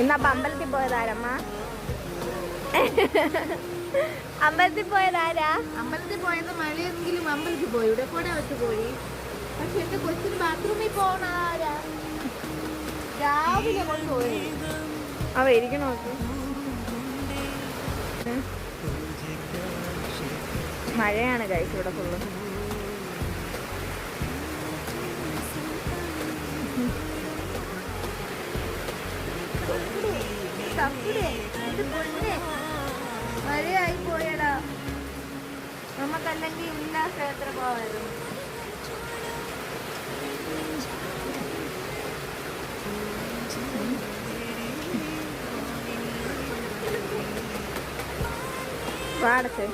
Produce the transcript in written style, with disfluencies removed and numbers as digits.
ഇന്നപ്പ അമ്പലത്തിൽ പോയതാരമ്മ? അമ്പലത്തിൽ പോയതാരാ? അമ്പലത്തിൽ പോയത് മഴയെങ്കിലും അമ്പലത്തിൽ പോയി, ഇവിടെ കൂടെ വെച്ച് പോയി. പക്ഷെ എന്റെ കൊച്ചിന് ബാത്റൂമിൽ പോകണ ആരാ? രാവിലെ കൊണ്ടുപോയി. അവ ഇരിക്കണോ? മഴയാണ് കഴിച്ചു ഇവിടെ ഫുള്ള്. മഴയായി പോയടാ. നമുക്കല്ലെങ്കിൽ ഇല്ല ക്ഷേത്ര പോവായിരുന്നു. പാടത്ത്